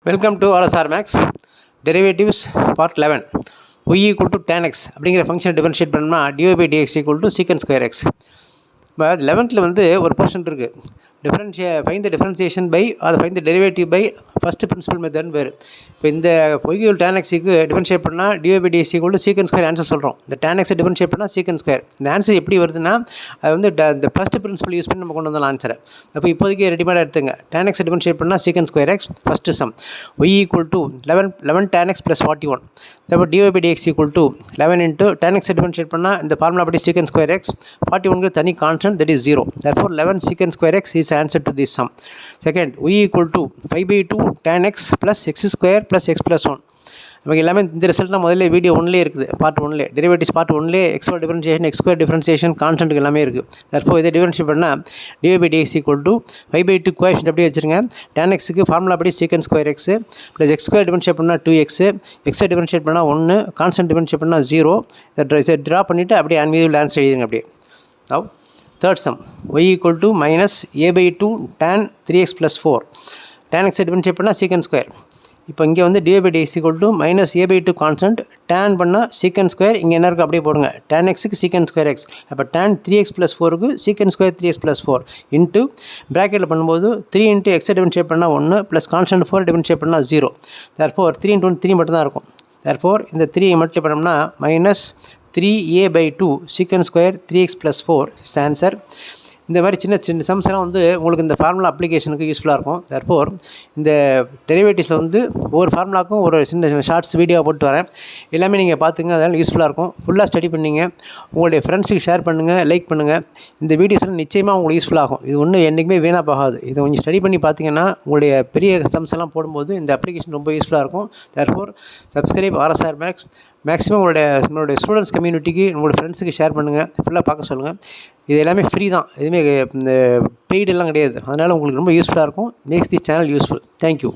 Welcome to RSR Max. Derivatives part 11. Y equal to tan x அப்படிங்கிற function differentiate பண்ணோம்னா dy by dx equal to secant square x. இப்போ 11th வந்து ஒரு portion இருக்குது, find the differentiation by அதை find the derivative by first principle மெத்தட்னு பேர். இப்போ இந்த y tan x-க்கு டிஃபரன்ஷியேட் பண்ணால் dy by dx equal to secant square answer சொல்கிறோம். இந்த tan x டிஃபரன்ஷியேட் பண்ணால் secant square. இந்த ஆன்சர் எப்படி வருதுன்னா அது வந்து இந்த ஃபஸ்ட் பிரின்சிபல் யூஸ் பண்ணி நம்ம கொண்டு வந்தாலும் ஆன்சரை. அப்போ இப்போதைக்கு ரெடிமேடாக எடுத்துங்க. tan x டிஃபரன்ஷியேட் பண்ணால் secant square x first some. y equal to 11 tan x plus 41. அப்போ dy by dx equal to 11 into tan x differentiate பண்ணால் இந்த ஃபார்முலா படி secant square x 41 தனி constant, that is 0. Therefore 11 secant square x is answer to this sum. Second, y equal to 5/2 tan x plus x square plus x plus 1. நமக்கு எல்லாமே இந்த result நான் முதல்ல video ஒன்லேயே இருக்குது, பார்ட் ஒன்லேயே டெரிவேட்டிவ்ஸ் பார்ட் ஒன்லேயே எக்ஸோட differentiation X square differentiation constant எல்லாமே இருக்குது. தற்போ இதை டிஃபரன்ஷியேட் பண்ணால் dy by dx equal to 5/2 coefficient அப்படியே வச்சுருங்க. tan x-க்கு ஃபார்முலா படி secant square x plus X square differentiate பண்ணால் 2x, எக்ஸை டிஃபரன்ஷியேட் பண்ணால் 1, கான்ஸ்டன்ட் டிஃபரன்ஷியேட் பண்ணால் 0. இதை ட்ரா பண்ணிவிட்டு அப்படியே அன்வீதியில் ஆன்சர் எழுதுங்க அப்படியே. now third sum, y equal to minus a/2 tan 3x plus 4. tan x differentiate பண்ணால் secant square. இப்போ இங்கே வந்து dy by dx equal to minus a/2 constant, tan பண்ணால் secant square, இங்கே என்ன இருக்குது அப்படியே போடுங்க. tan x-க்கு secant square x, அப்போ tan 3x plus 4க்கு secant square 3x plus 4 into ப்ராக்கெட்டில் பண்ணும்போது 3 இன்ட்டு எக்ஸை டிஃபரன்ஷியேட் பண்ணால் 1 ப்ளஸ் கான்ஸ்டன்ட் 4 டிஃபரன்ஷியேட் பண்ணால் 0. therefore 3 இன்ட்டு 1 3 மட்டும்தான் இருக்கும். therefore இந்த 3 மல்டிப்ளை பண்ணோம்னா minus 3a/2 secant square 3x plus 4 is the answer. இந்த மாதிரி சின்ன சின்ன சம்ஸ் எல்லாம் வந்து உங்களுக்கு இந்த ஃபார்முலா அப்ளிகேஷனுக்கு யூஸ்ஃபுல்லாக இருக்கும். therefore இந்த டெரிவேட்டிவ்ஸில் வந்து ஒவ்வொரு ஃபார்முலாக்கும் ஒரு சின்ன ஷார்ட்ஸ் வீடியோ போட்டு வரேன், எல்லாமே நீங்கள் பார்த்துங்க, அதனால் யூஸ்ஃபுல்லாக இருக்கும். ஃபுல்லாக ஸ்டடி பண்ணிங்க, உங்களுடைய ஃப்ரெண்ட்ஸுக்கு ஷேர் பண்ணுங்கள், லைக் பண்ணுங்கள். இந்த வீடியோஸ் நிச்சயமாக உங்களுக்கு யூஸ்ஃபுல்லாகும். இது ஒன்றும் என்றைக்குமே வீணாக போகாது. இதை கொஞ்சம் ஸ்டடி பண்ணி பார்த்தீங்கன்னா உங்களுடைய பெரிய சம்ஸ் எல்லாம் போடும்போது இந்த அப்ளிகேஷன் ரொம்ப யூஸ்ஃபுல்லாக இருக்கும். therefore subscribe RSR Max. Maximum உங்களுடைய ஸ்டூடெண்ட்ஸ் கம்யூனிட்டிக்கு உங்களோட ஃப்ரெண்ட்ஸுக்கு ஷேர் பண்ணுங்கள், ஃபுல்லாக பார்க்க சொல்லுங்கள். இது எல்லாமே ஃப்ரீ தான், எதுவுமே இந்த பெய்டெல்லாம் கிடையாது. அதனால் உங்களுக்கு ரொம்ப யூஸ்ஃபுல்லாக இருக்கும். Makes the channel useful. Thank you.